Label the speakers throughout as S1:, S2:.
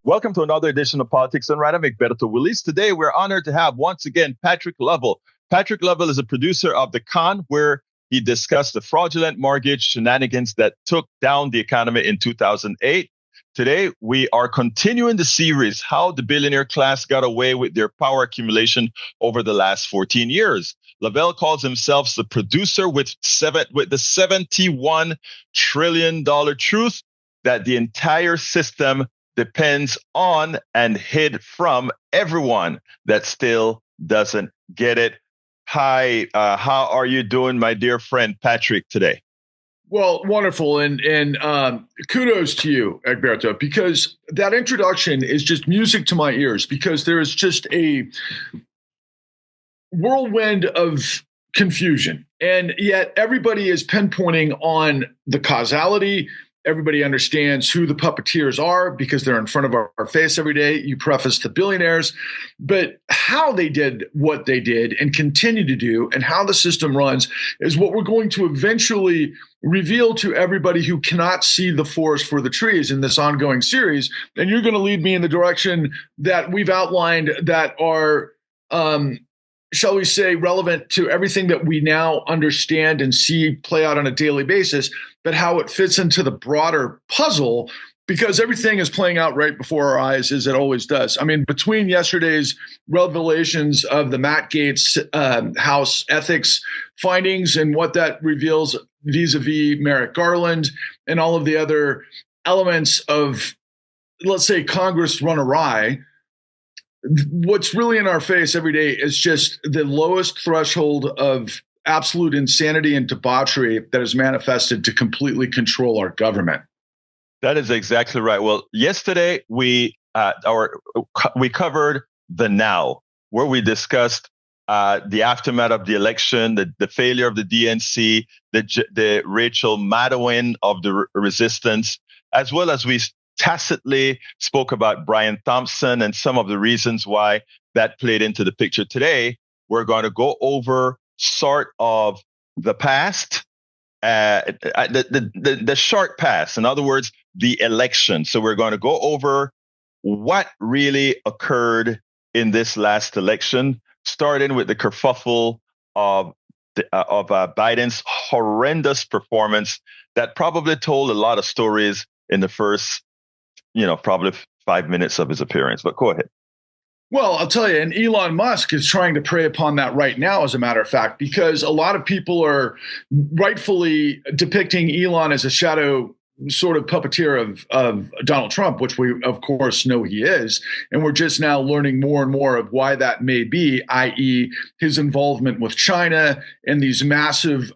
S1: Welcome to another edition of Politics and Right. I'm Egberto Willies. Today, we're honored to have once again Patrick Lovell. Patrick Lovell is a producer of The Con, where he discussed the fraudulent mortgage shenanigans that took down the economy in 2008. Today, we are continuing the series, How the Billionaire Class Got Away with Their Power Accumulation Over the Last 14 Years. Lovell calls himself the producer with the $71 trillion truth that the entire system depends on and hid from everyone that still doesn't get it. Hi, how are you doing, my dear friend Patrick, today?
S2: Well, wonderful. And kudos to you, Egberto, because that introduction is just music to my ears, because there is just a whirlwind of confusion. And yet everybody is pinpointing on the causality. Everybody understands who the puppeteers are because they're in front of our face every day. You preface the billionaires, but how they did what they did and continue to do and how the system runs is what we're going to eventually reveal to everybody who cannot see the forest for the trees in this ongoing series. And you're going to lead me in the direction that we've outlined that are, shall we say, relevant to everything that we now understand and see play out on a daily basis, but how it fits into the broader puzzle, because everything is playing out right before our eyes, as it always does. I mean, between yesterday's revelations of the Matt Gaetz House ethics findings and what that reveals vis-a-vis Merrick Garland and all of the other elements of, let's say, Congress run awry, what's really in our face every day is just the lowest threshold of absolute insanity and debauchery that is manifested to completely control our government.
S1: That is exactly right. Well, yesterday we covered the now, where we discussed the aftermath of the election, the failure of the DNC, the Rachel Maddow of the resistance, as well as we tacitly spoke about Brian Thompson and some of the reasons why that played into the picture. Today, we're going to go over sort of the past, the short past. In other words, the election. So we're going to go over what really occurred in this last election, starting with the kerfuffle of Biden's horrendous performance that probably told a lot of stories in the first probably 5 minutes of his appearance. But go ahead.
S2: Well, I'll tell you, and Elon Musk is trying to prey upon that right now, as a matter of fact, because a lot of people are rightfully depicting Elon as a shadow sort of puppeteer of Donald Trump, which we, of course, know he is. And we're just now learning more and more of why that may be, i.e. his involvement with China and these massive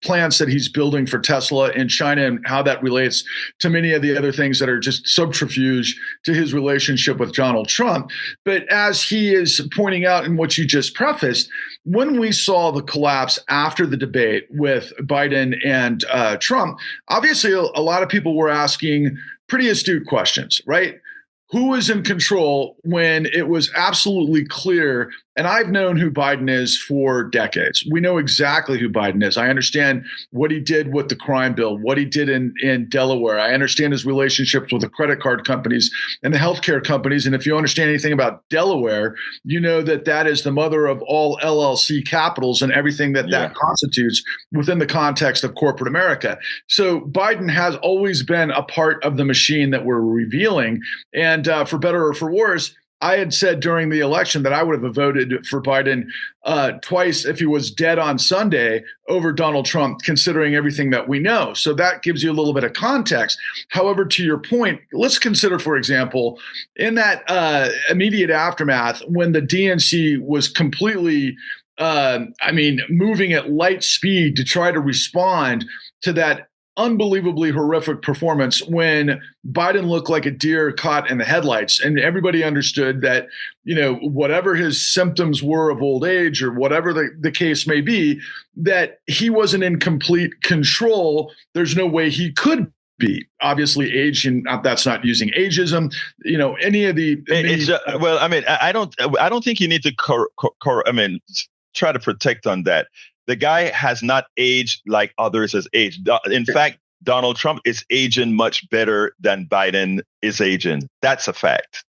S2: plants that he's building for Tesla in China, and how that relates to many of the other things that are just subterfuge to his relationship with Donald Trump. But as he is pointing out in what you just prefaced, when we saw the collapse after the debate with Biden and Trump, obviously a lot of people were asking pretty astute questions, right? Who is in control when it was absolutely clear? And I've known who Biden is for decades. We know exactly who Biden is. I understand what he did with the crime bill, what he did in Delaware. I understand his relationships with the credit card companies and the healthcare companies. And if you understand anything about Delaware, you know that that is the mother of all LLC capitals and everything that constitutes within the context of corporate America. So Biden has always been a part of the machine that we're revealing. And for better or for worse, I had said during the election that I would have voted for Biden twice if he was dead on Sunday over Donald Trump, considering everything that we know. So that gives you a little bit of context. However, to your point, let's consider, for example, in that immediate aftermath, when the DNC was completely moving at light speed to try to respond to that unbelievably horrific performance when Biden looked like a deer caught in the headlights. And everybody understood that, whatever his symptoms were of old age or whatever the case may be, that he wasn't in complete control. There's no way he could be. Obviously, age, and that's not using ageism. Any of the.
S1: I don't think you need to try to protect on that. The guy has not aged like others has aged. In fact, Donald Trump is aging much better than Biden is aging. That's a fact.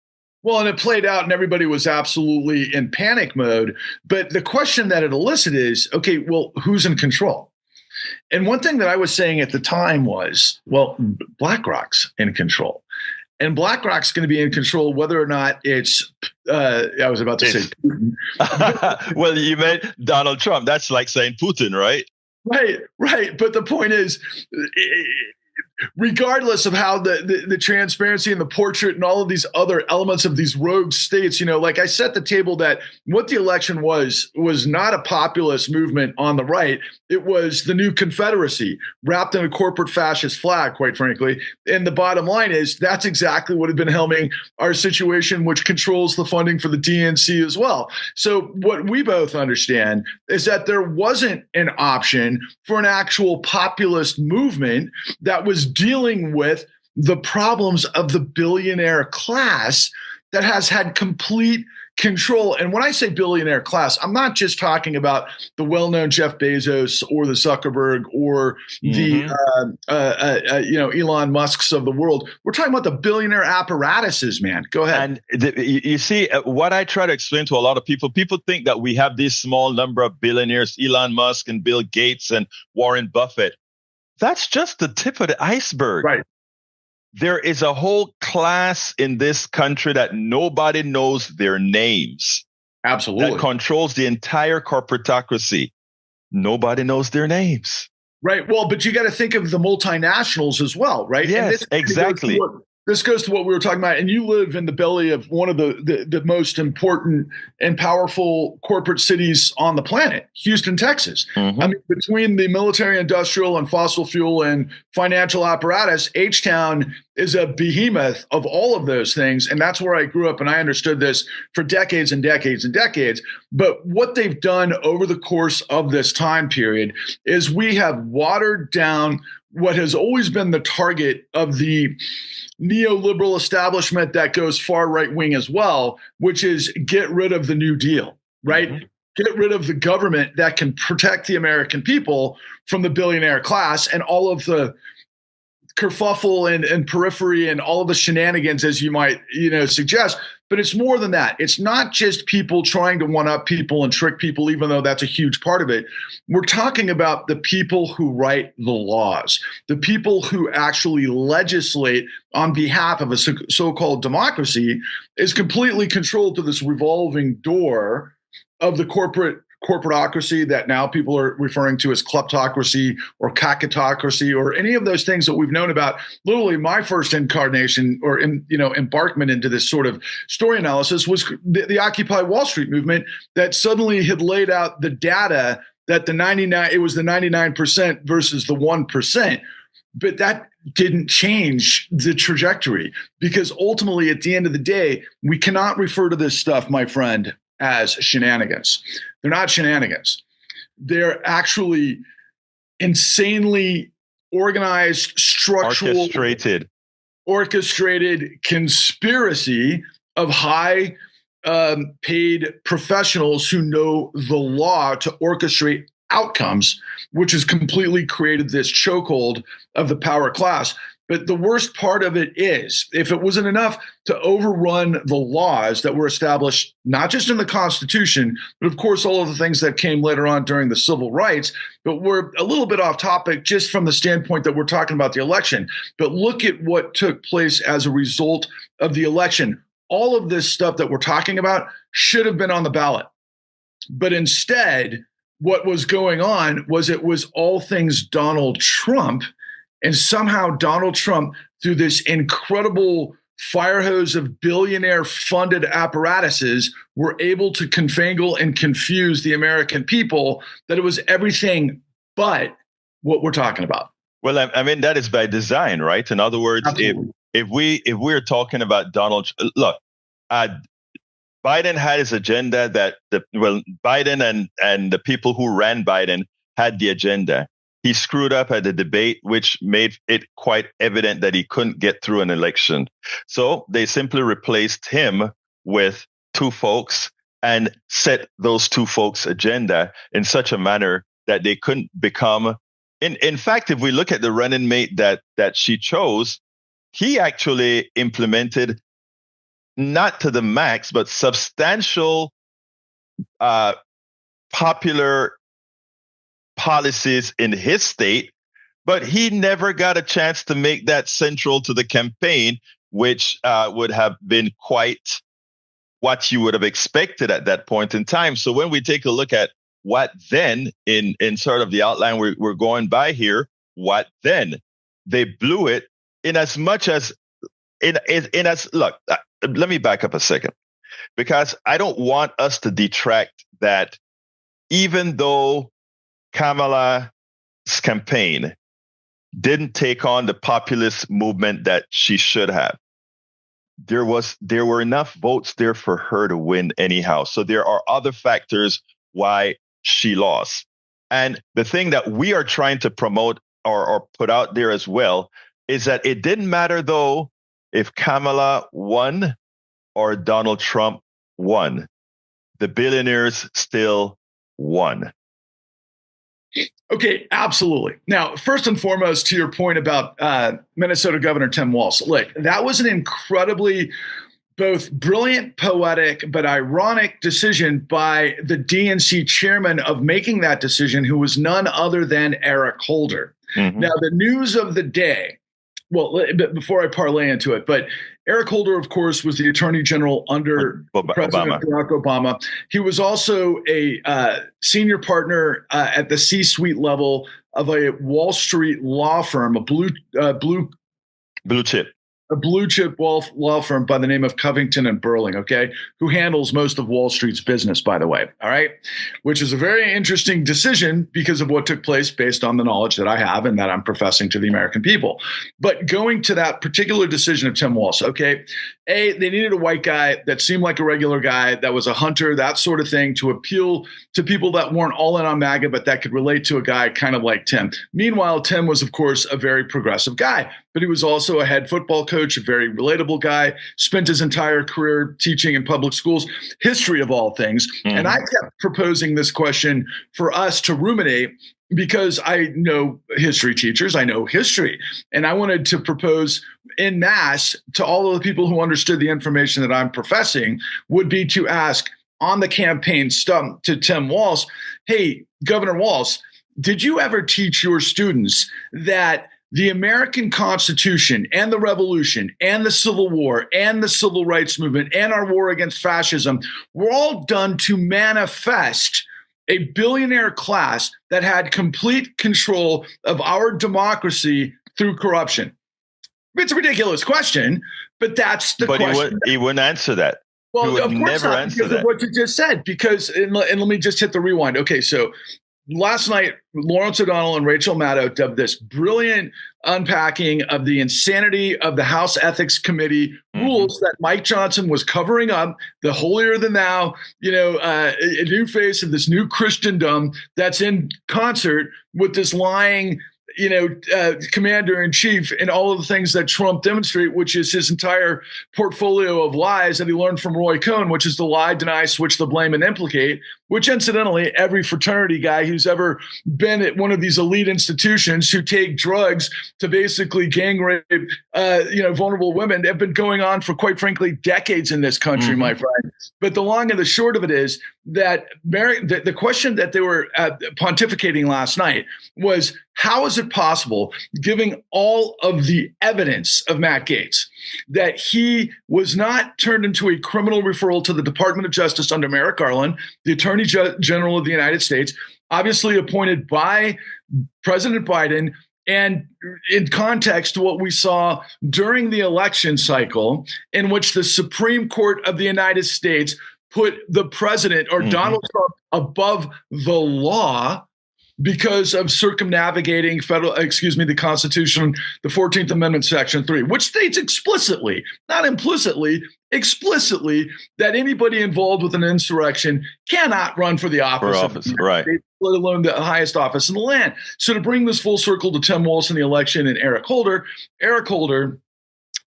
S2: Well, and it played out and everybody was absolutely in panic mode. But the question that it elicited is, okay, well, who's in control? And one thing that I was saying at the time was, well, BlackRock's in control. And BlackRock's going to be in control whether or not it's, I was about to say Putin.
S1: Well, you meant Donald Trump. That's like saying Putin, right?
S2: Right. But the point is, regardless of how the transparency and the portrait and all of these other elements of these rogue states, like I set the table that what the election was not a populist movement on the right. It was the new Confederacy wrapped in a corporate fascist flag, quite frankly. And the bottom line is that's exactly what had been helming our situation, which controls the funding for the DNC as well. So what we both understand is that there wasn't an option for an actual populist movement that was dealing with the problems of the billionaire class that has had complete control. And when I say billionaire class, I'm not just talking about the well-known Jeff Bezos or the Zuckerberg or the Elon Musks of the world. We're talking about the billionaire apparatuses, man. Go ahead.
S1: And you see, what I try to explain to a lot of people think that we have this small number of billionaires, Elon Musk and Bill Gates and Warren Buffett. That's just the tip of the iceberg.
S2: Right.
S1: There is a whole class in this country that nobody knows their names.
S2: Absolutely.
S1: That controls the entire corporatocracy. Nobody knows their names.
S2: Right. Well, but you got to think of the multinationals as well, right?
S1: Yes, exactly.
S2: This goes to what we were talking about. And you live in the belly of one of the most important and powerful corporate cities on the planet, Houston, Texas. Mm-hmm. I mean, between the military, industrial, and fossil fuel and financial apparatus, H-Town is a behemoth of all of those things. And that's where I grew up. And I understood this for decades and decades and decades. But what they've done over the course of this time period is we have watered down what has always been the target of the neoliberal establishment that goes far right wing as well, which is get rid of the New Deal, right? Mm-hmm. Get rid of the government that can protect the American people from the billionaire class and all of the kerfuffle and periphery and all of the shenanigans, as you might, suggest. But it's more than that. It's not just people trying to one-up people and trick people, even though that's a huge part of it. We're talking about the people who write the laws, the people who actually legislate on behalf of a so-called democracy is completely controlled to this revolving door of the corporatocracy that now people are referring to as kleptocracy or kakatocracy or any of those things that we've known about. Literally, my first incarnation or embarkment into this sort of story analysis was the Occupy Wall Street movement that suddenly had laid out the data that it was the 99% versus the 1%. But that didn't change the trajectory because ultimately, at the end of the day, we cannot refer to this stuff, my friend, as shenanigans. They're not shenanigans. They're actually insanely organized, structural, orchestrated conspiracy of high paid professionals who know the law to orchestrate outcomes, which has completely created this chokehold of the power class. But the worst part of it is, if it wasn't enough to overrun the laws that were established, not just in the Constitution, but of course, all of the things that came later on during the civil rights, but we're a little bit off topic just from the standpoint that we're talking about the election. But look at what took place as a result of the election. All of this stuff that we're talking about should have been on the ballot. But instead, what was going on was it was all things Donald Trump. And somehow Donald Trump, through this incredible fire hose of billionaire funded apparatuses, were able to confangle and confuse the American people that it was everything but what we're talking about.
S1: Well, I mean, that is by design, right? In other words, if we're talking about Donald, look, Biden had his agenda Biden and the people who ran Biden had the agenda. He screwed up at the debate, which made it quite evident that he couldn't get through an election. So they simply replaced him with two folks and set those two folks' agenda in such a manner that they couldn't become In fact, if we look at the running mate that she chose, he actually implemented not to the max, but substantial popular policies in his state, but he never got a chance to make that central to the campaign, which would have been quite what you would have expected at that point in time. So when we take a look at what then, in sort of the outline we're going by here, what then? They blew it in as much as look, let me back up a second, because I don't want us to detract that even though Kamala's campaign didn't take on the populist movement that she should have, there were enough votes there for her to win anyhow. So there are other factors why she lost. And the thing that we are trying to promote or put out there as well is that it didn't matter, though, if Kamala won or Donald Trump won. The billionaires still won.
S2: Okay, absolutely. Now, first and foremost, to your point about Minnesota Governor Tim Walz, look, that was an incredibly both brilliant, poetic, but ironic decision by the DNC chairman of making that decision, who was none other than Eric Holder. Mm-hmm. Now, the news of the day, well, before I parlay into it, but Eric Holder, of course, was the attorney general under President Barack Obama. He was also a senior partner at the C-suite level of a Wall Street law firm, a blue chip law firm by the name of Covington and Burling, okay, who handles most of Wall Street's business, by the way, all right, which is a very interesting decision because of what took place based on the knowledge that I have and that I'm professing to the American people. But going to that particular decision of Tim Walz, okay, they needed a white guy that seemed like a regular guy, that was a hunter, that sort of thing, to appeal to people that weren't all in on MAGA, but that could relate to a guy kind of like Tim. Meanwhile, Tim was, of course, a very progressive guy, but he was also a head football coach, a very relatable guy, spent his entire career teaching in public schools, history of all things. Mm-hmm. And I kept proposing this question for us to ruminate because I know history teachers, I know history, and I wanted to propose en masse to all of the people who understood the information that I'm professing would be to ask on the campaign stump to Tim Walz, hey, Governor Walz, did you ever teach your students that the American Constitution and the Revolution and the Civil War and the Civil Rights Movement and our war against fascism were all done to manifest a billionaire class that had complete control of our democracy through corruption? It's a ridiculous question, but that's the question.
S1: He wouldn't answer that.
S2: Well,
S1: he would
S2: of course
S1: never
S2: not,
S1: answer
S2: because
S1: that.
S2: of what you just said. Because, and let me just hit the rewind. Okay, so last night, Lawrence O'Donnell and Rachel Maddow dubbed this brilliant unpacking of the insanity of the House Ethics Committee rules that Mike Johnson was covering up, the holier than thou, a new face of this new Christendom that's in concert with this lying, commander in chief and all of the things that Trump demonstrate, which is his entire portfolio of lies that he learned from Roy Cohn, which is the lie, deny, switch the blame, and implicate, which incidentally, every fraternity guy who's ever been at one of these elite institutions who take drugs to basically gang rape, vulnerable women have been going on for, quite frankly, decades in this country, my friend. But the long and the short of it is that the question that they were pontificating last night was, how is it possible, given all of the evidence of Matt Gaetz, that he was not turned into a criminal referral to the Department of Justice under Merrick Garland, the Attorney General of the United States, obviously appointed by President Biden, and in context to what we saw during the election cycle, in which the Supreme Court of the United States put the president or Donald Trump above the law because of circumnavigating the Constitution, the 14th Amendment, Section 3, which states explicitly, not implicitly, explicitly, that anybody involved with an insurrection cannot run for the office, right? States, let alone the highest office in the land. So to bring this full circle to Tim Walz in the election and Eric Holder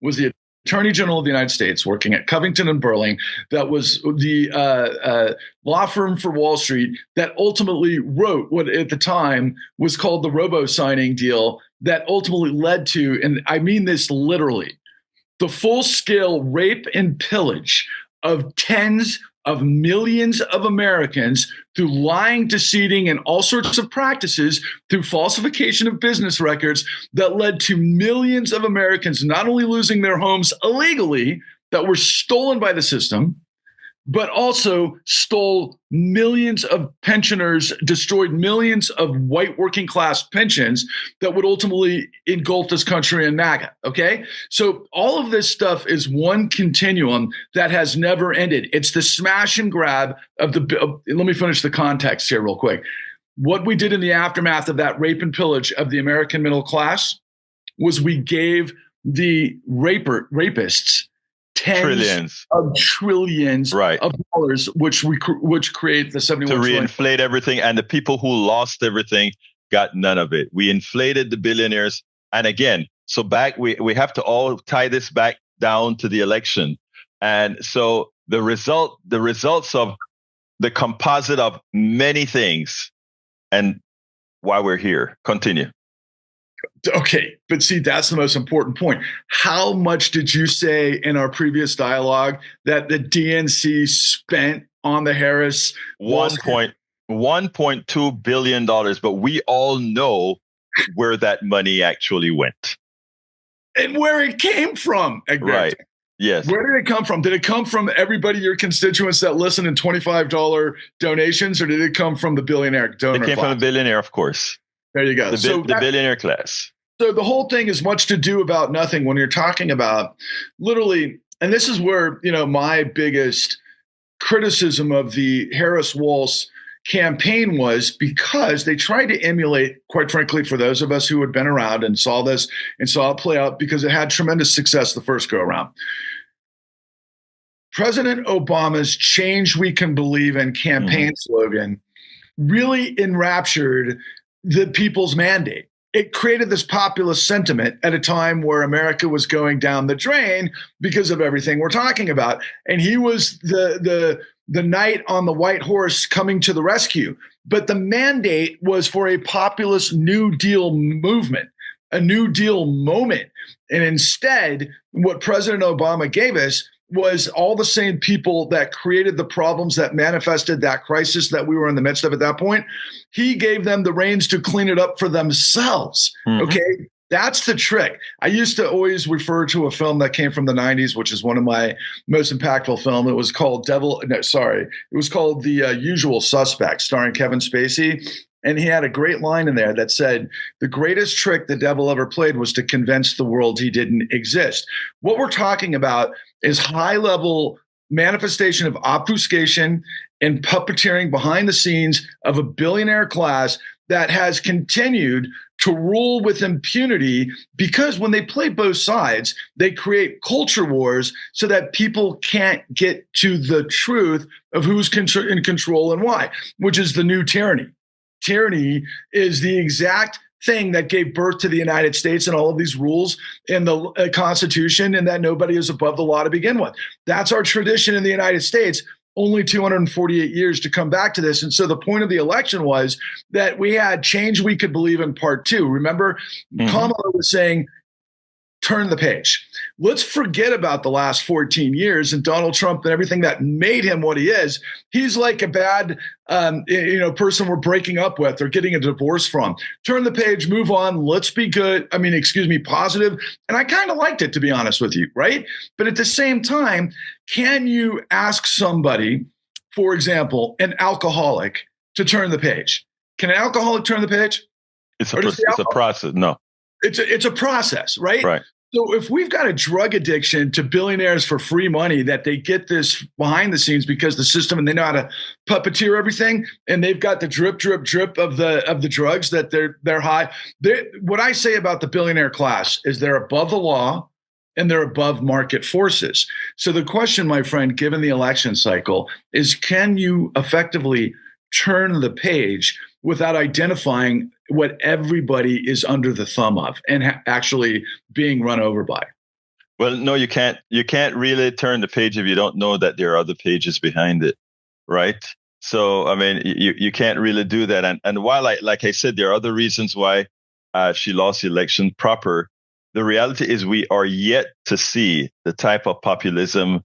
S2: was the Attorney General of the United States working at Covington and Burling, that was the law firm for Wall Street that ultimately wrote what at the time was called the robo-signing deal that ultimately led to, and I mean this literally, the full-scale rape and pillage of tens of millions of Americans through lying, deceiving, and all sorts of practices through falsification of business records that led to millions of Americans not only losing their homes illegally that were stolen by the system, but also stole millions of pensioners, destroyed millions of white working class pensions that would ultimately engulf this country in MAGA. Okay. So all of this stuff is one continuum that has never ended. It's the smash and grab of let me finish the context here real quick. What we did in the aftermath of that rape and pillage of the American middle class was we gave the rapists tens of trillions of dollars, which create the 71
S1: to
S2: trillion.
S1: reinflate everything, and the people who lost everything got none of it. We inflated the billionaires, and again, so back we have to all tie this back down to the election, and so the results of the composite of many things, and why we're here. Continue.
S2: Okay, but see, that's the most important point. How much did you say in our previous dialogue that the DNC spent on the Harris?
S1: $1.2 billion, but we all know where that money actually went.
S2: And where it came from, Egberto.
S1: Right. Yes.
S2: Where did it come from? Did it come from everybody, your constituents that listen in $25 donations, or did it come from the billionaire donor?
S1: It came from the billionaire, of course.
S2: There you go.
S1: The billionaire class.
S2: So the whole thing is much to do about nothing when you're talking about literally, and this is where, my biggest criticism of the Harris-Walz campaign was, because they tried to emulate, quite frankly, for those of us who had been around and saw this and saw it play out, because it had tremendous success the first go around. President Obama's Change We Can Believe in campaign slogan really enraptured the people's mandate. It created this populist sentiment at a time where America was going down the drain because of everything we're talking about. And he was the knight on the white horse coming to the rescue. But the mandate was for a populist New Deal movement, a New Deal moment. And instead, what President Obama gave us was all the same people that created the problems that manifested that crisis that we were in the midst of at that point. He gave them the reins to clean it up for themselves. Okay. That's the trick. I used to always refer to a film that came from the 90s, which is one of my most impactful films. It was called It was called The Usual Suspects, starring Kevin Spacey. And he had a great line in there that said, the greatest trick the devil ever played was to convince the world he didn't exist. What we're talking about is high-level manifestation of obfuscation and puppeteering behind the scenes of a billionaire class that has continued to rule with impunity, because when they play both sides, they create culture wars so that people can't get to the truth of who's in control and why, which is the new tyranny. Tyranny is the exact thing that gave birth to the United States and all of these rules in the Constitution, and that nobody is above the law to begin with. That's our tradition in the United States. Only 248 years to come back to this. And so the point of the election was that we had Change We Could Believe in part 2. Remember, Kamala was saying, turn the page. Let's forget about the last 14 years and Donald Trump and everything that made him what he is. He's like a bad person we're breaking up with or getting a divorce from. Turn the page, move on. Let's be positive. And I kind of liked it, to be honest with you, right? But at the same time, can you ask somebody, for example, an alcoholic, to turn the page? Can an alcoholic turn the page?
S1: It's a process. No.
S2: It's a process, right?
S1: Right.
S2: So if we've got a drug addiction to billionaires for free money, that they get this behind the scenes because the system, and they know how to puppeteer everything, and they've got the drip, drip, drip of the drugs that they're high. What I say about the billionaire class is they're above the law and they're above market forces. So the question, my friend, given the election cycle, is can you effectively turn the page without identifying what everybody is under the thumb of and actually being run over by?
S1: Well, no, you can't. You can't really turn the page if you don't know that there are other pages behind it, right? So, I mean, you can't really do that. And while like I said, there are other reasons why she lost the election proper. The reality is we are yet to see the type of populism.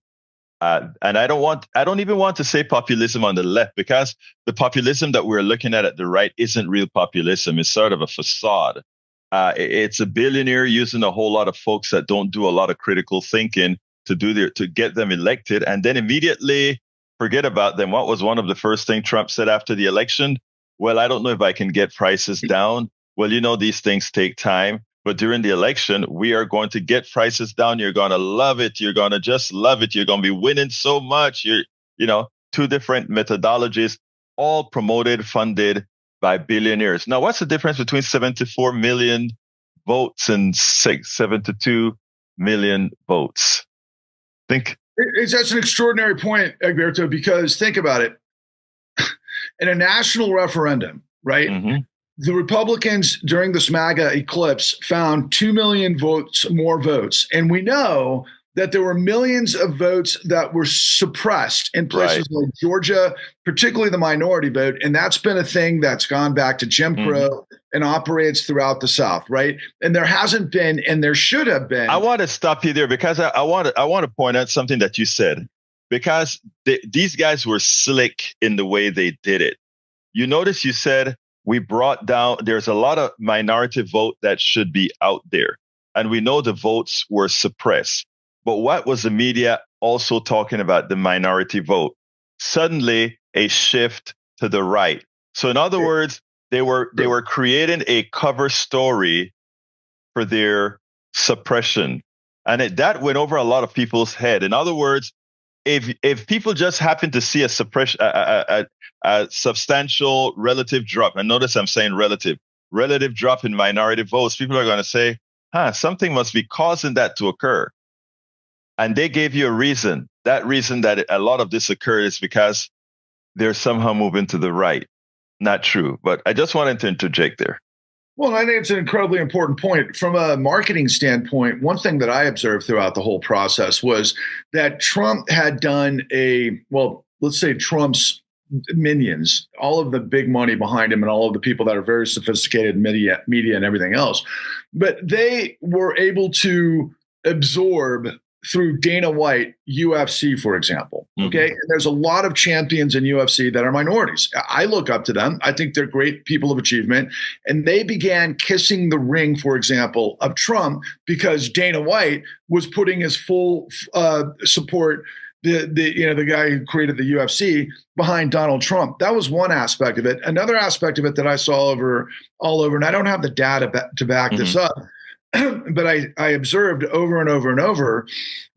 S1: And I don't even want to say populism on the left, because the populism that we're looking at the right isn't real populism. It's sort of a facade. It's a billionaire using a whole lot of folks that don't do a lot of critical thinking to get them elected, and then immediately forget about them. What was one of the first things Trump said after the election? Well, I don't know if I can get prices down. Well, these things take time. But during the election, we are going to get prices down. You're going to love it. You're going to just love it. You're going to be winning so much. Two different methodologies, all promoted, funded by billionaires. Now, what's the difference between 74 million votes and 72 million votes?
S2: That's an extraordinary point, Egberto, because think about it. In a national referendum, right? Mm-hmm. The Republicans during this MAGA eclipse found 2 million more votes. And we know that there were millions of votes that were suppressed in places like Georgia, particularly the minority vote. And that's been a thing that's gone back to Jim Crow and operates throughout the South, right? And there hasn't been, and there should have been. I
S1: want to stop you there because I want to point out something that you said, because these guys were slick in the way they did it. You notice you said, we brought down, there's a lot of minority vote that should be out there. And we know the votes were suppressed. But what was the media also talking about? The minority vote. Suddenly a shift to the right. So in other words, they were creating a cover story for their suppression. And that went over a lot of people's head. In other words, if people just happen to see a suppression, a substantial relative drop, and notice I'm saying relative drop in minority votes, people are going to say, something must be causing that to occur. And they gave you a reason. That reason that a lot of this occurred is because they're somehow moving to the right. Not true. But I just wanted to interject there.
S2: Well, I think it's an incredibly important point. From a marketing standpoint, one thing that I observed throughout the whole process was that Trump had done let's say Trump's minions, all of the big money behind him and all of the people that are very sophisticated media and everything else. But they were able to absorb through Dana White, UFC, for example. Okay. And there's a lot of champions in UFC that are minorities. I look up to them. I think they're great people of achievement. And they began kissing the ring, for example, of Trump because Dana White was putting his full support, the guy who created the UFC, behind Donald Trump. That was one aspect of it. Another aspect of it that I saw all over, and I don't have the data to back this up, but I observed over and over and over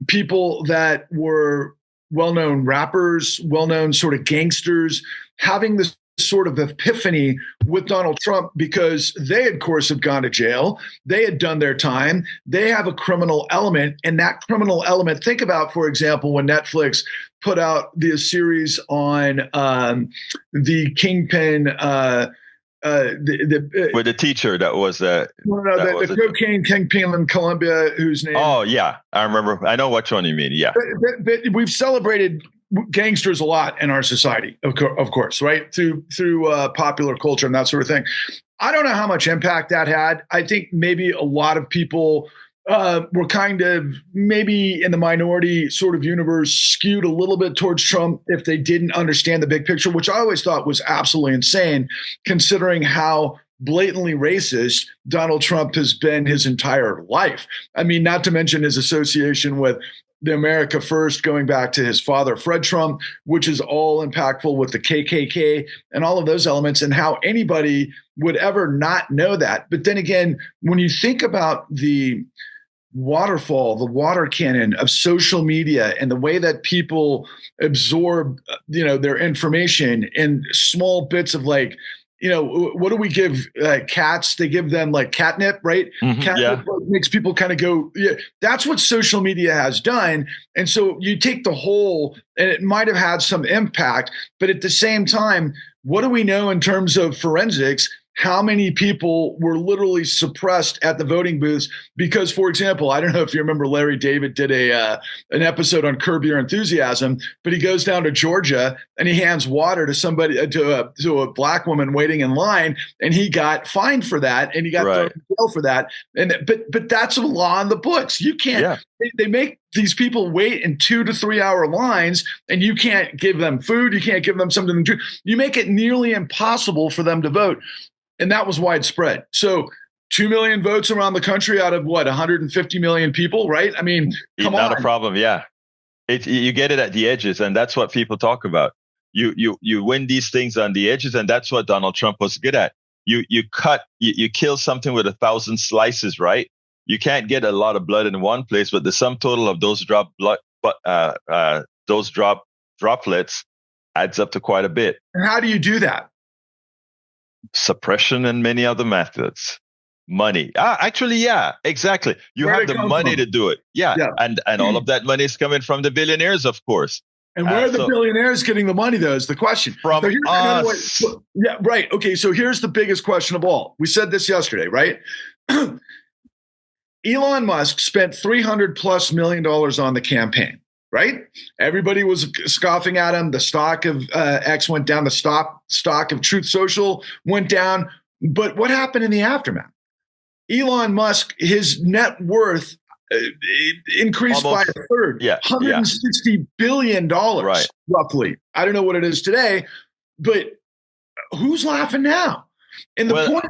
S2: people that were well-known rappers, well-known sort of gangsters, having this sort of epiphany with Donald Trump because they, of course, have gone to jail. They had done their time. They have a criminal element. And that criminal element, think about, for example, when Netflix put out the series on the Kingpin
S1: with the teacher that was the
S2: cocaine kingpin in Colombia, whose name?
S1: Oh yeah, I remember. I know which one you mean. Yeah,
S2: but we've celebrated gangsters a lot in our society, of course, right? Through popular culture and that sort of thing. I don't know how much impact that had. I think maybe a lot of people were kind of maybe in the minority sort of universe skewed a little bit towards Trump if they didn't understand the big picture, which I always thought was absolutely insane, considering how blatantly racist Donald Trump has been his entire life. I mean, not to mention his association with the America First, going back to his father, Fred Trump, which is all impactful with the KKK and all of those elements, and how anybody would ever not know that. But then again, when you think about the waterfall, the water cannon of social media and the way that people absorb, their information in small bits of what do we give cats? They give them like catnip, right? Catnip makes people kind of go, yeah, that's what social media has done. And so you take the whole, and it might have had some impact, but at the same time, what do we know in terms of forensics? how many people were literally suppressed at the voting booths because, for example, I don't know if you remember Larry David did an episode on Curb Your Enthusiasm, but he goes down to Georgia and he hands water to somebody to a black woman waiting in line, and he got fined for that, and he got thrown in jail for that. And but that's a law in the books. You can't. Yeah. They make these people wait in 2 to 3 hour lines, and you can't give them food. You can't give them something to drink. You make it nearly impossible for them to vote. And that was widespread. So 2 million votes around the country out of what, 150 million people, right? I mean, come on.
S1: Not a problem, yeah. You get it at the edges, and that's what people talk about. You win these things on the edges, and that's what Donald Trump was good at. You kill something with 1,000 slices, right? You can't get a lot of blood in one place, but the sum total of those droplets adds up to quite a bit.
S2: And how do you do that?
S1: Suppression and many other methods. Money. Actually, yeah, exactly. You have the money to do it. Yeah. And all of that money is coming from the billionaires, of course.
S2: And where are the billionaires getting the money, though, is the question.
S1: From us.
S2: Yeah, right. Okay, so here's the biggest question of all. We said this yesterday, right? Elon Musk spent $300+ million on the campaign, right? Everybody was scoffing at him. The stock of X went down. The stock of Truth Social went down. But what happened in the aftermath? Elon Musk, his net worth increased by a third.
S1: Yeah,
S2: $160 billion, roughly. I don't know what it is today, but who's laughing now? And the point,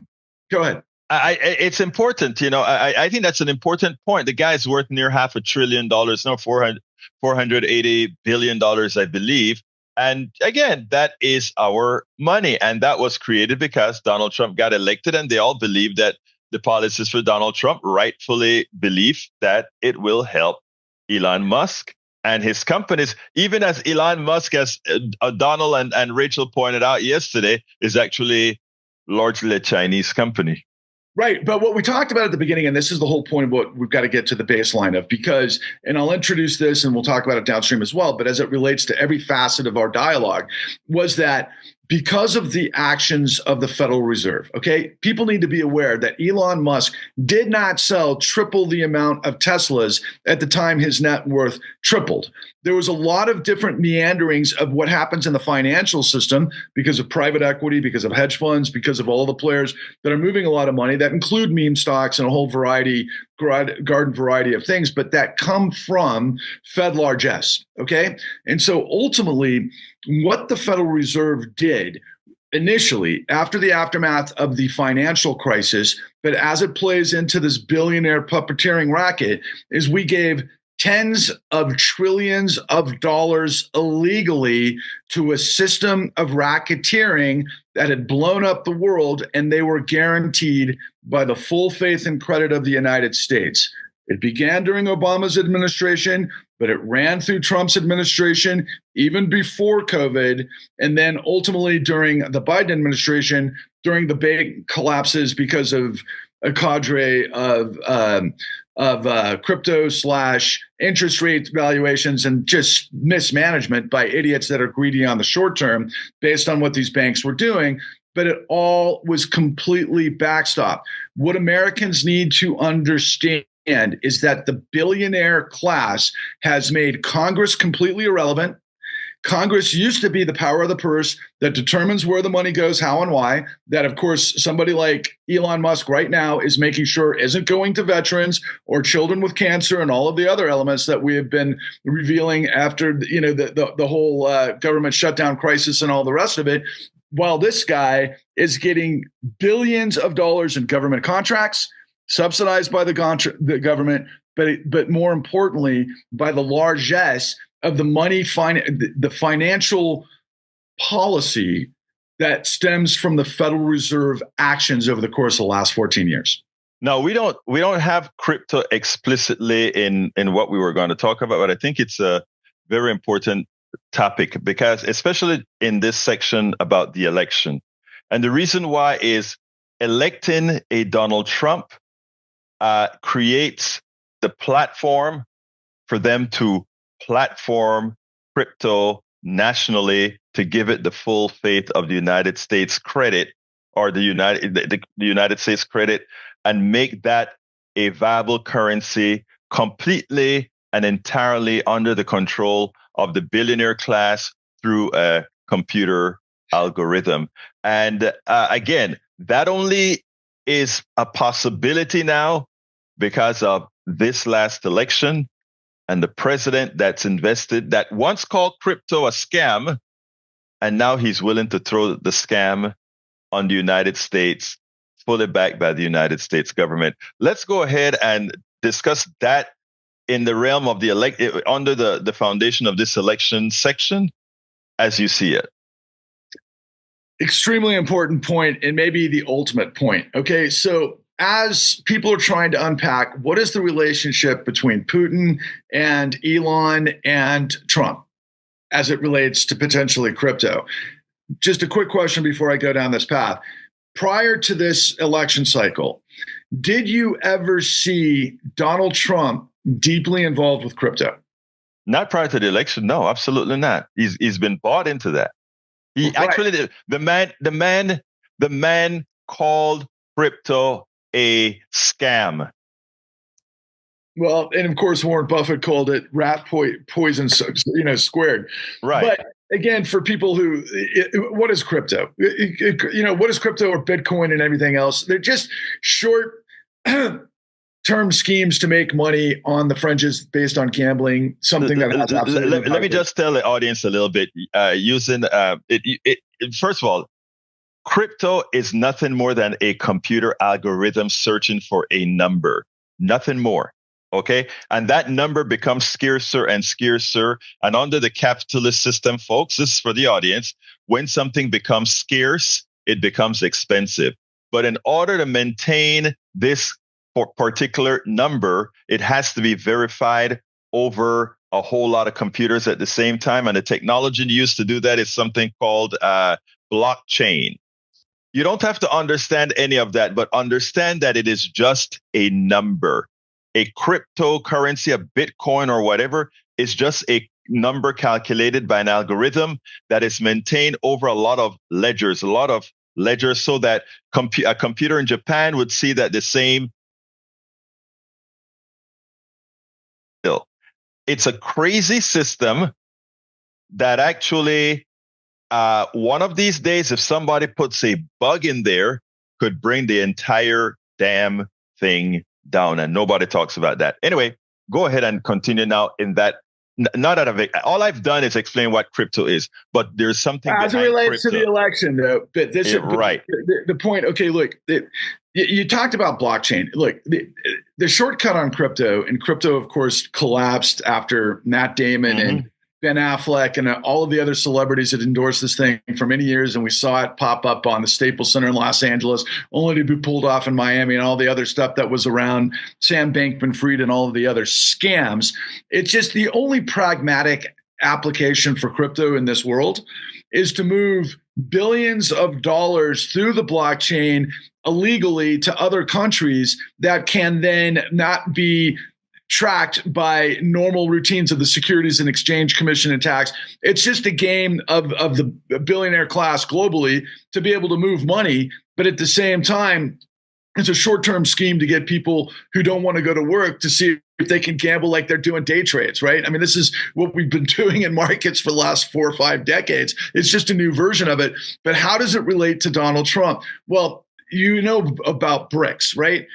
S2: go ahead.
S1: It's important, I think that's an important point. The guy's worth near $500 billion, no, $480 billion, I believe. And again, that is our money. And that was created because Donald Trump got elected, and they all believe that the policies for Donald Trump rightfully believe that it will help Elon Musk and his companies, even as Elon Musk, as Donald and Rachel pointed out yesterday, is actually largely a Chinese company.
S2: Right. But what we talked about at the beginning, and this is the whole point of what we've got to get to the baseline of, because, and I'll introduce this and we'll talk about it downstream as well, but as it relates to every facet of our dialogue, was that because of the actions of the Federal Reserve, okay, people need to be aware that Elon Musk did not sell triple the amount of Teslas at the time his net worth tripled. There was a lot of different meanderings of what happens in the financial system because of private equity, because of hedge funds, because of all the players that are moving a lot of money that include meme stocks and a whole garden variety of things, but that come from Fed largesse, okay? And so ultimately, what the Federal Reserve did initially after the aftermath of the financial crisis, but as it plays into this billionaire puppeteering racket, is we gave tens of trillions of dollars illegally to a system of racketeering that had blown up the world, and they were guaranteed by the full faith and credit of the United States. It began during Obama's administration, but it ran through Trump's administration, even before COVID, and then ultimately during the Biden administration, during the big collapses because of a cadre of crypto / interest rate valuations and just mismanagement by idiots that are greedy on the short term based on what these banks were doing. But it all was completely backstopped. What Americans need to understand is that the billionaire class has made Congress completely irrelevant. Congress used to be the power of the purse that determines where the money goes, how and why. That, of course, somebody like Elon Musk right now is making sure isn't going to veterans or children with cancer and all of the other elements that we have been revealing after the whole government shutdown crisis and all the rest of it. While this guy is getting billions of dollars in government contracts, subsidized by the government, but more importantly, by the largesse of the money, the financial policy that stems from the Federal Reserve actions over the course of the last 14 years.
S1: No, we don't have crypto explicitly in what we were going to talk about, but I think it's a very important topic because especially in this section about the election. And the reason why is electing a Donald Trump creates the platform for them to platform crypto nationally to give it the full faith of the United States credit or the United States credit and make that a viable currency completely and entirely under the control of the billionaire class through a computer algorithm. And again, that only is a possibility now because of this last election and the president that's invested, that once called crypto a scam, and now he's willing to throw the scam on the United States, fully backed by the United States government. Let's go ahead and discuss that in the realm of the under the foundation of this election section, as you see it.
S2: Extremely important point, and maybe the ultimate point. Okay, so as people are trying to unpack what is the relationship between Putin and Elon and Trump as it relates to potentially crypto, just a quick question before I go down this path. Prior to this election cycle, did you ever see Donald Trump deeply involved with crypto?
S1: Not prior to the election. No, absolutely not. He's been bought into that. He actually, the man called crypto a scam.
S2: Well, and of course, Warren Buffett called it rat poison, squared.
S1: Right.
S2: But again, for people who, what is crypto? What is crypto or Bitcoin and everything else? They're just short term schemes to make money on the fringes based on gambling, something that has absolutely
S1: let me just tell the audience a little bit using first of all, crypto is nothing more than a computer algorithm searching for a number, nothing more. Okay. And that number becomes scarcer and scarcer. And under the capitalist system, folks, this is for the audience. When something becomes scarce, it becomes expensive. But in order to maintain this particular number, it has to be verified over a whole lot of computers at the same time. And the technology used to do that is something called blockchain. You don't have to understand any of that, but understand that it is just a number. A cryptocurrency, a Bitcoin or whatever, is just a number calculated by an algorithm that is maintained over a lot of ledgers, so that a computer in Japan would see that the same. It's a crazy system that actually, one of these days, if somebody puts a bug in there, could bring the entire damn thing down, and nobody talks about that. Anyway, go ahead and continue now in that. Not out of it. All I've done is explain what crypto is, but there's something
S2: as it relates to the election, though. But this is
S1: right.
S2: The point. Okay, look, you talked about blockchain. Look, the shortcut on crypto, and crypto, of course, collapsed after Matt Damon and Ben Affleck and all of the other celebrities that endorsed this thing for many years. And we saw it pop up on the Staples Center in Los Angeles, only to be pulled off in Miami, and all the other stuff that was around Sam Bankman-Fried and all of the other scams. It's just the only pragmatic application for crypto in this world is to move billions of dollars through the blockchain illegally to other countries that can then not be tracked by normal routines of the Securities and Exchange Commission and tax. It's just a game of the billionaire class globally to be able to move money. But at the same time, it's a short-term scheme to get people who don't want to go to work to see if they can gamble like they're doing day trades, right? I mean, this is what we've been doing in markets for the last 4 or 5 decades. It's just a new version of it. But how does it relate to Donald Trump? Well, you know about BRICS, right?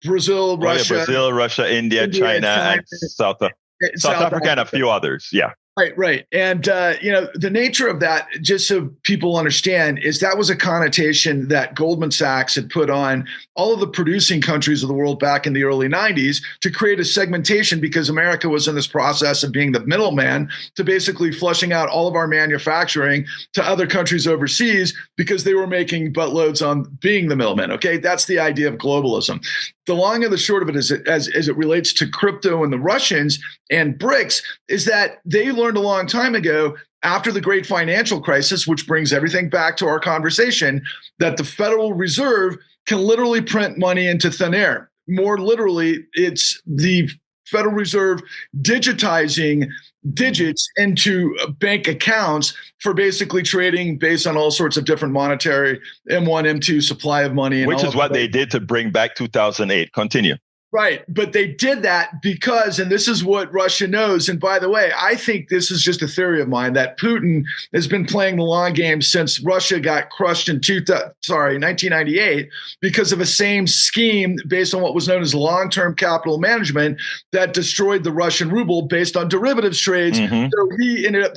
S2: Brazil, Russia,
S1: India, China, and South Africa, and a few others. Yeah.
S2: Right. And, the nature of that, just so people understand, is that was a connotation that Goldman Sachs had put on all of the producing countries of the world back in the early 90s to create a segmentation, because America was in this process of being the middleman to basically flushing out all of our manufacturing to other countries overseas because they were making buttloads on being the middleman. Okay, that's the idea of globalism. The long and the short of it is, as it relates to crypto and the Russians and BRICS, is that they learned a long time ago, after the great financial crisis, which brings everything back to our conversation, that the Federal Reserve can literally print money into thin air. More literally, it's the Federal Reserve digitizing digits into bank accounts for basically trading based on all sorts of different monetary M1, M2 supply of money. And
S1: which is what they did to bring back 2008. Continue.
S2: Right. But they did that because, and this is what Russia knows. And by the way, I think this is just a theory of mine that Putin has been playing the long game since Russia got crushed in 1998 because of a same scheme based on what was known as long-term capital management that destroyed the Russian ruble based on derivatives trades.
S1: Mm-hmm.
S2: So he ended up,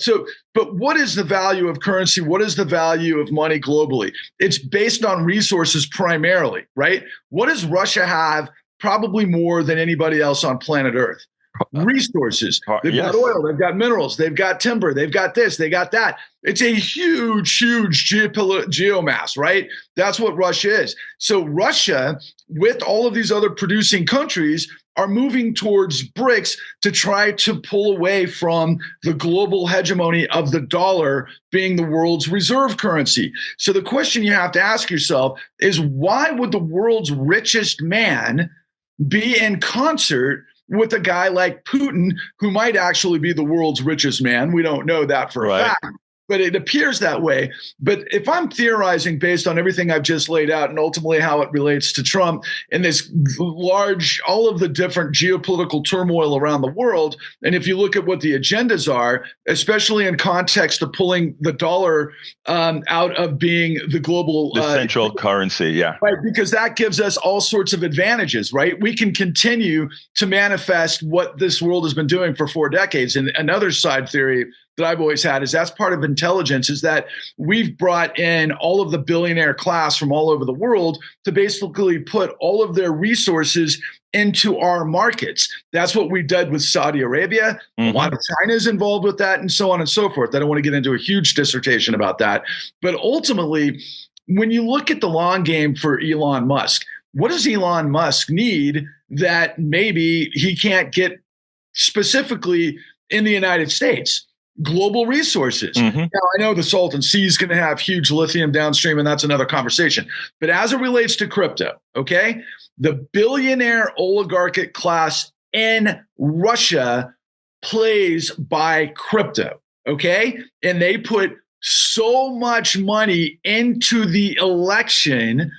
S2: but what is the value of currency? What is the value of money globally? It's based on resources primarily, right? What does Russia have? Probably more than anybody else on planet Earth. Resources. They've got oil, they've got minerals, they've got timber, they've got this, they got that. It's a huge, huge geomass, right? That's what Russia is. So Russia, with all of these other producing countries, are moving towards BRICS to try to pull away from the global hegemony of the dollar being the world's reserve currency. So the question you have to ask yourself is, why would the world's richest man be in concert with a guy like Putin, who might actually be the world's richest man? We don't know that for a fact, but it appears that way. But if I'm theorizing based on everything I've just laid out and ultimately how it relates to Trump and this large, all of the different geopolitical turmoil around the world, and if you look at what the agendas are, especially in context of pulling the dollar out of being the global
S1: central currency, yeah.
S2: Right, because that gives us all sorts of advantages, right? We can continue to manifest what this world has been doing for 4 decades. And another side theory that I've always had is that's part of intelligence, is that we've brought in all of the billionaire class from all over the world to basically put all of their resources into our markets. That's what we did with Saudi Arabia. A lot of China is involved with that, and so on and so forth. I don't want to get into a huge dissertation about that. But ultimately, when you look at the long game for Elon Musk, what does Elon Musk need that maybe he can't get specifically in the United States? Global resources. Now, I know the Salton Sea is going to have huge lithium downstream, and that's another conversation. But as it relates to crypto, okay, the billionaire oligarchic class in Russia plays by crypto, okay? And they put so much money into the election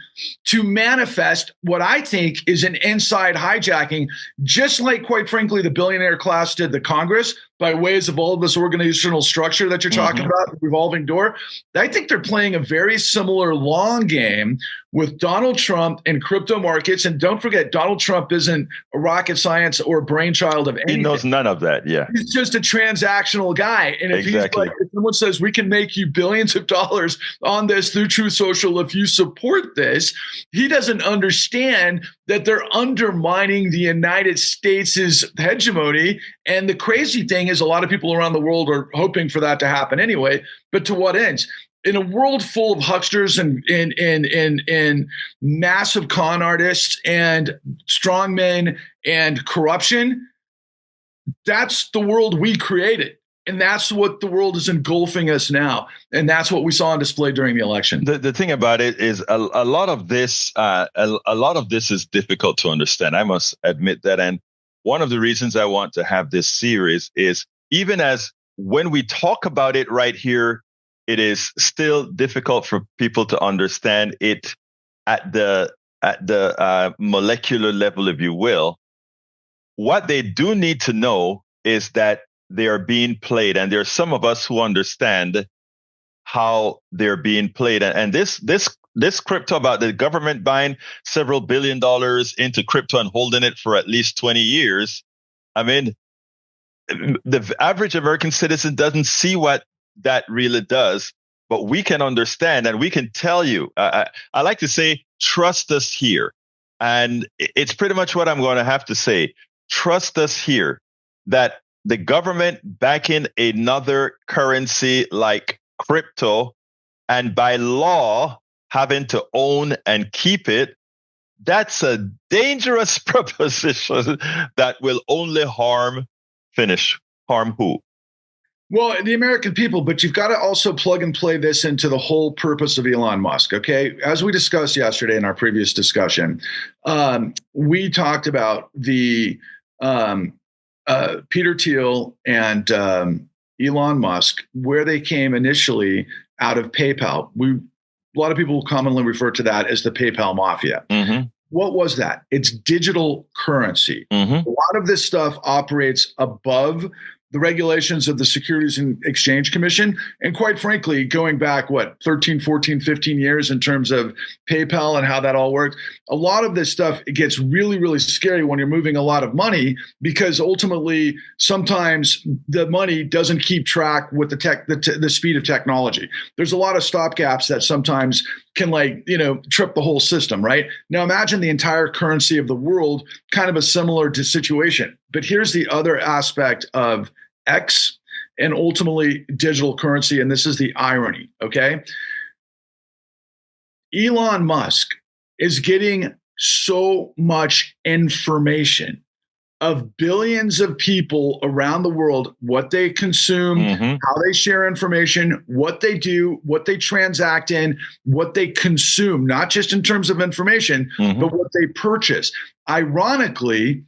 S2: to manifest what I think is an inside hijacking, just like, quite frankly, the billionaire class did the Congress by ways of all of this organizational structure that you're talking about, the revolving door. I think they're playing a very similar long game with Donald Trump and crypto markets. And don't forget, Donald Trump isn't a rocket science or a brainchild of anything.
S1: He knows none of that, yeah.
S2: He's just a transactional guy. And if he's like, if someone says, we can make you billions of dollars on this through Truth Social if you support this, he doesn't understand that they're undermining the United States' hegemony. And the crazy thing is, a lot of people around the world are hoping for that to happen anyway. But to what ends? In a world full of hucksters and massive con artists and strongmen and corruption, that's the world we created. And that's what the world is engulfing us now. And that's what we saw on display during the election.
S1: The thing about it is a lot of this is difficult to understand. I must admit that. And one of the reasons I want to have this series is, even as when we talk about it right here, it is still difficult for people to understand it at the molecular level, if you will. What they do need to know is that they are being played, and there are some of us who understand how they're being played. And this crypto, about the government buying several $1 billion into crypto and holding it for at least 20 years. I mean, the average American citizen doesn't see what that really does, but we can understand and we can tell you. I like to say, trust us here. And it's pretty much what I'm going to have to say. Trust us here that the government backing another currency like crypto, and by law having to own and keep it, that's a dangerous proposition that will only harm who?
S2: Well, the American people, but you've got to also plug and play this into the whole purpose of Elon Musk, okay? As we discussed yesterday in our previous discussion, we talked about the Peter Thiel and Elon Musk, where they came initially out of PayPal. A lot of people commonly refer to that as the PayPal mafia.
S1: Mm-hmm.
S2: What was that? It's digital currency.
S1: Mm-hmm.
S2: A lot of this stuff operates above the regulations of the Securities and Exchange Commission. And quite frankly, going back, 13, 14, 15 years in terms of PayPal and how that all worked, a lot of this stuff, it gets really, really scary when you're moving a lot of money, because ultimately, sometimes the money doesn't keep track with the speed of technology. There's a lot of stopgaps that sometimes can trip the whole system, right? Now imagine the entire currency of the world, kind of a similar situation. But here's the other aspect of X and ultimately digital currency, and this is the irony, okay? Elon Musk is getting so much information of billions of people around the world, what they consume, how they share information, what they do, what they transact in, what they consume, not just in terms of information, but what they purchase. Ironically,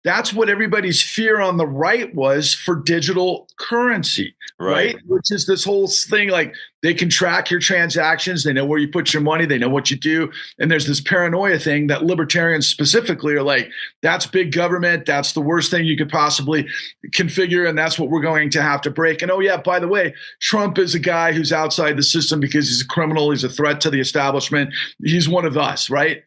S2: that's what everybody's fear on the right was for digital currency, right? Which is this whole thing, like they can track your transactions. They know where you put your money. They know what you do. And there's this paranoia thing that libertarians specifically are like, that's big government. That's the worst thing you could possibly configure. And that's what we're going to have to break. And oh yeah, by the way, Trump is a guy who's outside the system because he's a criminal. He's a threat to the establishment. He's one of us, right?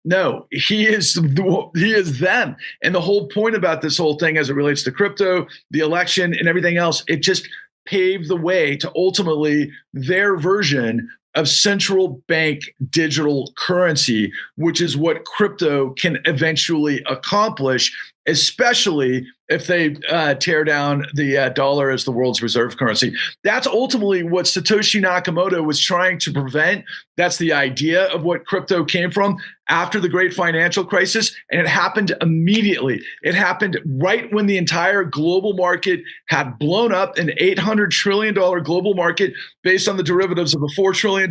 S2: No, he is them. And the whole point about this whole thing as it relates to crypto, the election, and everything else, it just paved the way to ultimately their version of central bank digital currency, which is what crypto can eventually accomplish, especially if they tear down the dollar as the world's reserve currency. That's ultimately what Satoshi Nakamoto was trying to prevent. That's the idea of what crypto came from after the great financial crisis. And it happened immediately. It happened right when the entire global market had blown up, an $800 trillion global market based on the derivatives of a $4 trillion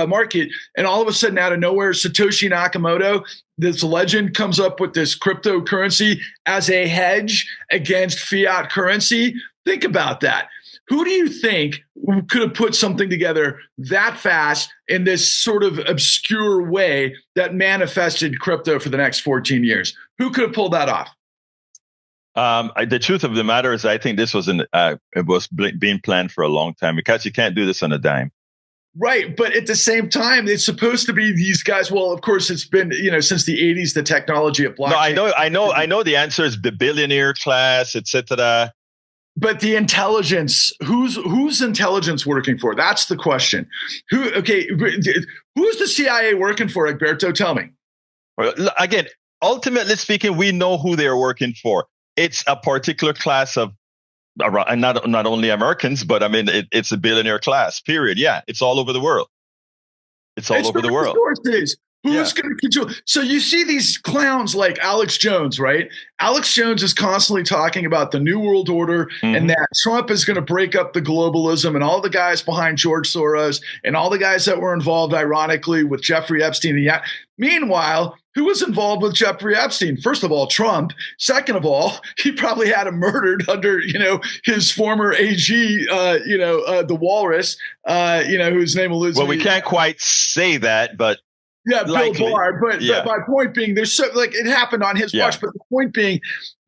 S2: market. And all of a sudden, out of nowhere, Satoshi Nakamoto, this legend, comes up with this cryptocurrency as a hedge against fiat currency. Think about that. Who do you think could have put something together that fast in this sort of obscure way that manifested crypto for the next 14 years? Who could have pulled that off?
S1: The truth of the matter is, I think this was being planned for a long time, because you can't do this on a dime.
S2: Right. But at the same time, it's supposed to be these guys. Well, of course, it's been, since the 80s, the technology of blockchain.
S1: No, I know the answer is the billionaire class, etc.
S2: But the intelligence, who's intelligence working for? That's the question. Who's the CIA working for, Egberto? Tell me.
S1: Well, again, ultimately speaking, we know who they're working for. It's a particular class of, and not only Americans, but I mean, it's a billionaire class, period. Yeah, it's all over the world. It's all over the world.
S2: Who's going to control? So you see these clowns like Alex Jones, right? Alex Jones is constantly talking about the New World Order and that Trump is going to break up the globalism, and all the guys behind George Soros and all the guys that were involved, ironically, with Jeffrey Epstein. Meanwhile, who was involved with Jeffrey Epstein? First of all, Trump. Second of all, he probably had him murdered under, his former AG, the Walrus, whose name eludes me.
S1: Well, we can't quite say that, but.
S2: Yeah, Bill Barr. But my point being, there's it happened on his watch. But the point being,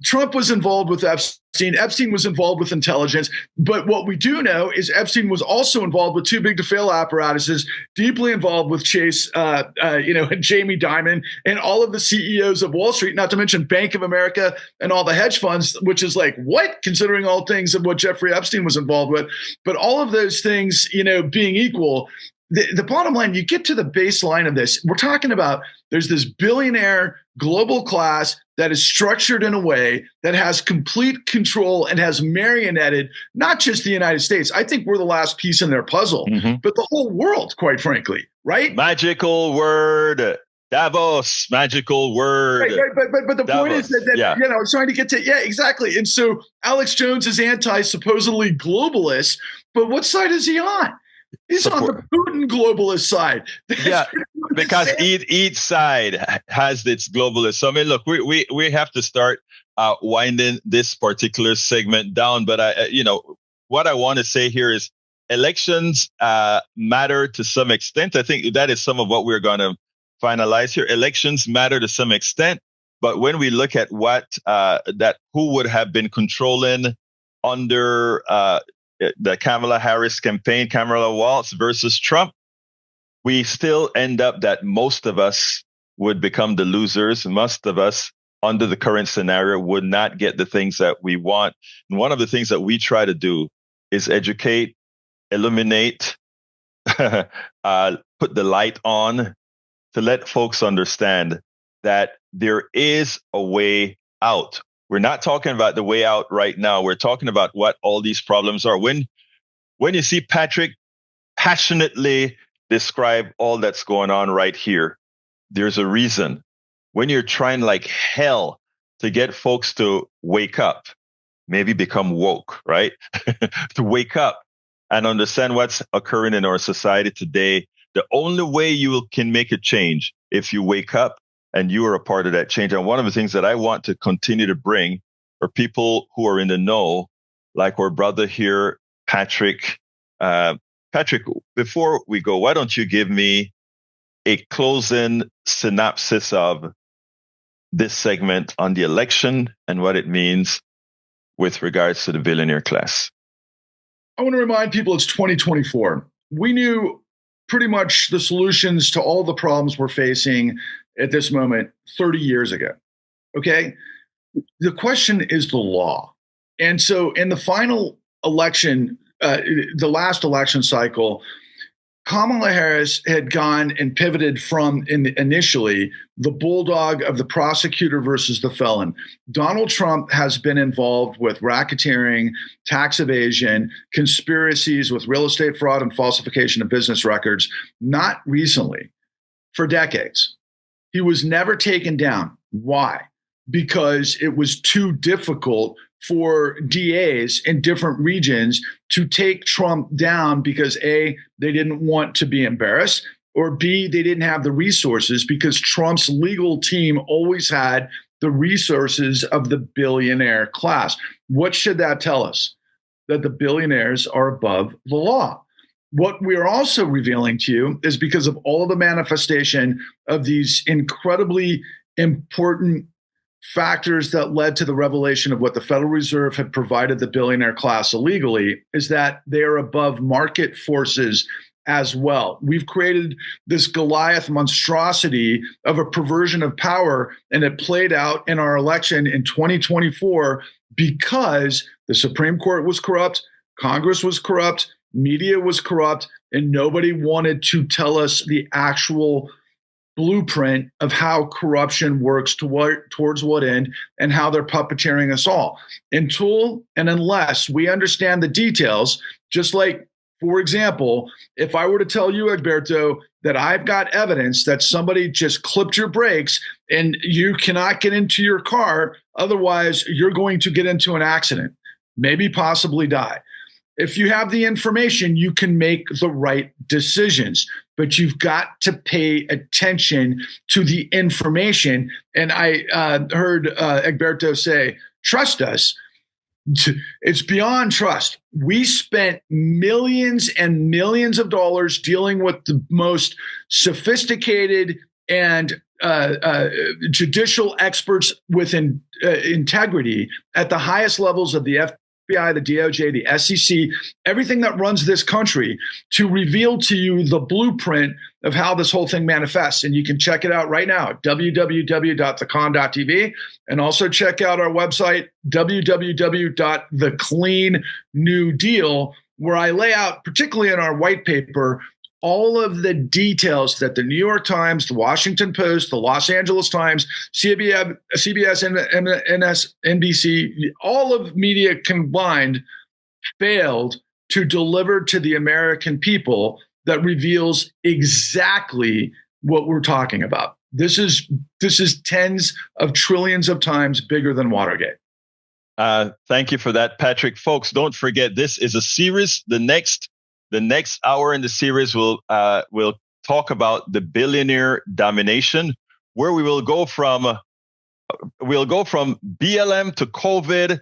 S2: Trump was involved with Epstein. Epstein was involved with intelligence. But what we do know is Epstein was also involved with too big to fail apparatuses, deeply involved with Chase, and Jamie Dimon, and all of the CEOs of Wall Street, not to mention Bank of America and all the hedge funds, which is like, what, considering all things of what Jeffrey Epstein was involved with. But all of those things, being equal, the bottom line, you get to the baseline of this. We're talking about there's this billionaire global class that is structured in a way that has complete control and has marionetted not just the United States. I think we're the last piece in their puzzle, but the whole world, quite frankly, right?
S1: Magical word. Davos, magical word.
S2: Right, but the Davos. Point is that I was trying to get to, exactly. And so Alex Jones is supposedly globalist, but what side is he on? He's on the Putin globalist side.
S1: Because each side has its globalist. So I mean, look, we have to start winding this particular segment down. But what I want to say here is elections matter to some extent. I think that is some of what we're going to finalize here. Elections matter to some extent, but when we look at what who would have been controlling under the Kamala Harris campaign, Kamala Walz versus Trump, we still end up that most of us would become the losers. Most of us under the current scenario would not get the things that we want. And one of the things that we try to do is educate, illuminate, put the light on to let folks understand that there is a way out. We're not talking about the way out right now. We're talking about what all these problems are. When you see Patrick passionately describe all that's going on right here, there's a reason. When you're trying like hell to get folks to wake up, maybe become woke, right? To wake up and understand what's occurring in our society today, the only way you can make a change if you wake up and you are a part of that change. And one of the things that I want to continue to bring are people who are in the know, like our brother here, Patrick. Patrick, before we go, why don't you give me a closing synopsis of this segment on the election and what it means with regards to the billionaire class?
S2: I want to remind people it's 2024. We knew pretty much the solutions to all the problems we're facing at this moment 30 years ago. Okay? The question is the law. And so in the final election, the last election cycle, Kamala Harris had gone and pivoted from initially the bulldog of the prosecutor versus the felon. Donald Trump has been involved with racketeering, tax evasion, conspiracies with real estate fraud and falsification of business records, not recently, for decades. He was never taken down. Why? Because it was too difficult for DAs in different regions to take Trump down because A, they didn't want to be embarrassed, or B, they didn't have the resources because Trump's legal team always had the resources of the billionaire class. What should that tell us? That the billionaires are above the law. What we are also revealing to you is because of all of the manifestation of these incredibly important factors that led to the revelation of what the Federal Reserve had provided the billionaire class illegally, is that they are above market forces as well. We've created this Goliath monstrosity of a perversion of power, and it played out in our election in 2024 because the Supreme Court was corrupt, Congress was corrupt, media was corrupt, and nobody wanted to tell us the actual blueprint of how corruption works towards what end and how they're puppeteering us all. Until and unless we understand the details, just like, for example, if I were to tell you, Egberto, that I've got evidence that somebody just clipped your brakes and you cannot get into your car, otherwise you're going to get into an accident, maybe possibly die. If you have the information, you can make the right decisions, but you've got to pay attention to the information. And I heard Egberto say, trust us. It's beyond trust. We spent millions and millions of dollars dealing with the most sophisticated and judicial experts with integrity at the highest levels of the FBI, the DOJ, the SEC, everything that runs this country, to reveal to you the blueprint of how this whole thing manifests. And you can check it out right now at www.thecon.tv, and also check out our website, www.TheCleanNewDeal, where I lay out, particularly in our white paper, all of the details that the New York Times, the Washington Post, the Los Angeles Times, CBS, NBC, all of media combined failed to deliver to the American people, that reveals exactly what we're talking about. This is tens of trillions of times bigger than Watergate.
S1: Thank you for that, Patrick. Folks, don't forget, this is a series. The next hour in the series will talk about the billionaire domination, where we will go from we'll go from BLM to COVID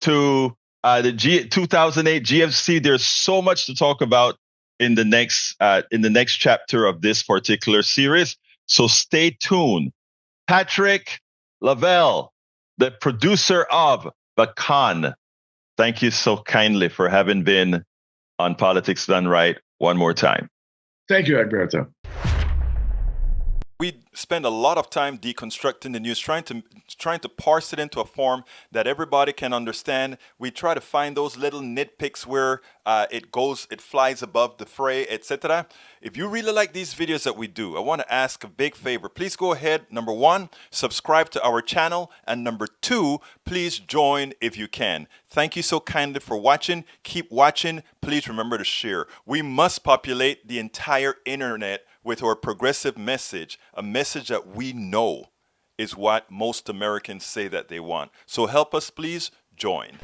S1: to the 2008 GFC. There's so much to talk about in the next chapter of this particular series. So stay tuned. Patrick Lovell, the producer of The Con, thank you so kindly for having been on Politics Done Right one more time.
S2: Thank you, Egberto.
S3: We spend a lot of time deconstructing the news, trying to parse it into a form that everybody can understand. We try to find those little nitpicks where it flies above the fray, etc. If you really like these videos that we do, I want to ask a big favor. Please go ahead. Number 1, subscribe to our channel, and number 2, please join if you can. Thank you so kindly for watching. Keep watching. Please remember to share. We must populate the entire internet with our progressive message, a message that we know is what most Americans say that they want. So help us, please join.